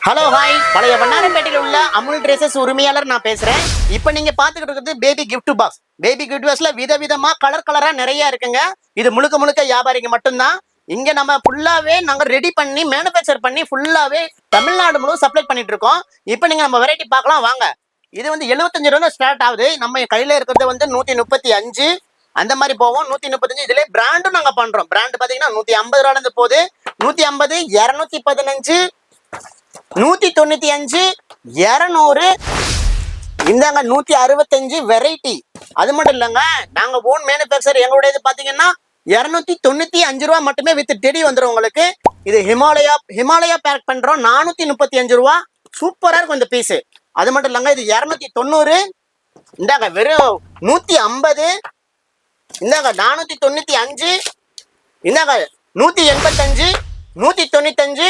Hello hi, பழைய வண்ணாரப்பேட்டையில் உள்ள Amul dresses உரிமையாளர் நான் பேசுறேன். இப்போ நீங்க பாத்துக்கிட்டு இருக்கிறது baby gift box. Baby gift பாக்ஸ்ல விதவிதமா கலர் கலரா நிறைய இருக்குங்க. இது முழுக்க முழுக்க வியாபாரிங்க மட்டும்தான். இங்க நம்ம ஃபுல்லாவே நாங்க ரெடி பண்ணி மேனுஃபேக்சர் பண்ணி ஃபுல்லாவே தமிழ்நாடு முழுவதும் சப்ளை பண்ணிட்டு இருக்கோம். இப்போ நீங்க நம்ம வெரைட்டி பார்க்கலாம் வாங்க. இது வந்து 75 ரூபா ஸ்டார்ட் ஆகுது. நம்ம கையில இருக்கிறது வந்து 135 அந்த மாதிரி போவோம். 135 இதுல பிராண்டும் நாங்க பண்றோம். பிராண்ட் பாத்தீங்கன்னா 150 ரூபால இருந்து போகுது. 150, 215, 195, 200, இந்தாங்க 165 வெரைட்டி. அது மட்டும் இல்லைங்க, நாங்க ஓன் மேனுஃபேக்சர். எங்களுடைய பாத்தீங்கன்னா 295 ரூபா மட்டுமே வித் டெடி வந்துடும் உங்களுக்கு. இது ஹிமாலயா பேக் பண்றோம். 435 ரூபா. சூப்பரா இருக்கும் இந்த பீஸ். அது மட்டும் இல்லைங்க, இது 290. இந்தாங்க வெறும் 150. இந்தாங்க 495. இந்தாங்க 185, 195,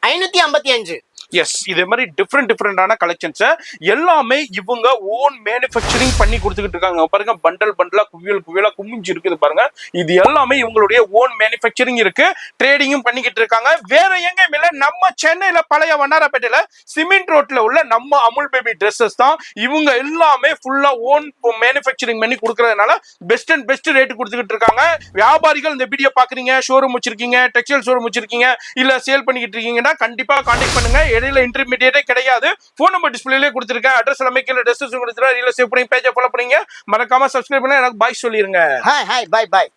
555. எஸ், இதே மாதிரி டிஃப்ரெண்டான கலெக்ஷன்ஸ் எல்லாமே இவங்க ஓன் மேனுஃபேக்சரிங் பண்ணி கொடுத்துக்கிட்டு இருக்காங்க. பாருங்க, பண்டல் பண்டலா குவியலா குமிஞ்சு இருக்குது பாருங்க. இது எல்லாமே இவங்களுடைய ஓன் மேனுஃபேக்சரிங் இருக்கு, ட்ரேடிங்கும் பண்ணிக்கிட்டு இருக்காங்க. வேற எங்கேயுமே இல்ல, நம்ம சென்னையில பழைய வண்ணாரப்பேட்டையில சிமெண்ட் ரோட்ல உள்ள நம்ம அமுல் பேபி ட்ரெஸ்ஸஸ் தான். இவங்க எல்லாமே ஃபுல்லா ஓன் மேனுஃபேக்சரிங் பண்ணி கொடுக்கறதுனால பெஸ்ட் அண்ட் பெஸ்ட் ரேட் கொடுத்துக்கிட்டு இருக்காங்க. வியாபாரிகள் இந்த வீடியோ பாக்குறீங்க, ஷோரூம் வச்சிருக்கீங்க, டெக்ஸ்டைல் ஷோரூம் வச்சிருக்கீங்க, இல்ல சேல் பண்ணிக்கிட்டு இருக்கீங்கன்னா கண்டிப்பா கான்டாக்ட் பண்ணுங்க. இடையில இன்டர்மீடியேட்டே கிடையாது. போன் நம்பர் டிஸ்பிளேல கொடுத்திருக்கேன். அட்ரஸ் எல்லாமே கீழ டிஸ்கிரிப்ஷன் கொடுத்துறேன். ரீல்ல சேவ் பண்ணி பேஜை ஃபாலோ பண்ணுங்க. மறக்காம சப்ஸ்கிரைப் பண்ணி எனக்கு பாய் சொல்லிருங்க. ஹாய் ஹாய், பாய் பாய்.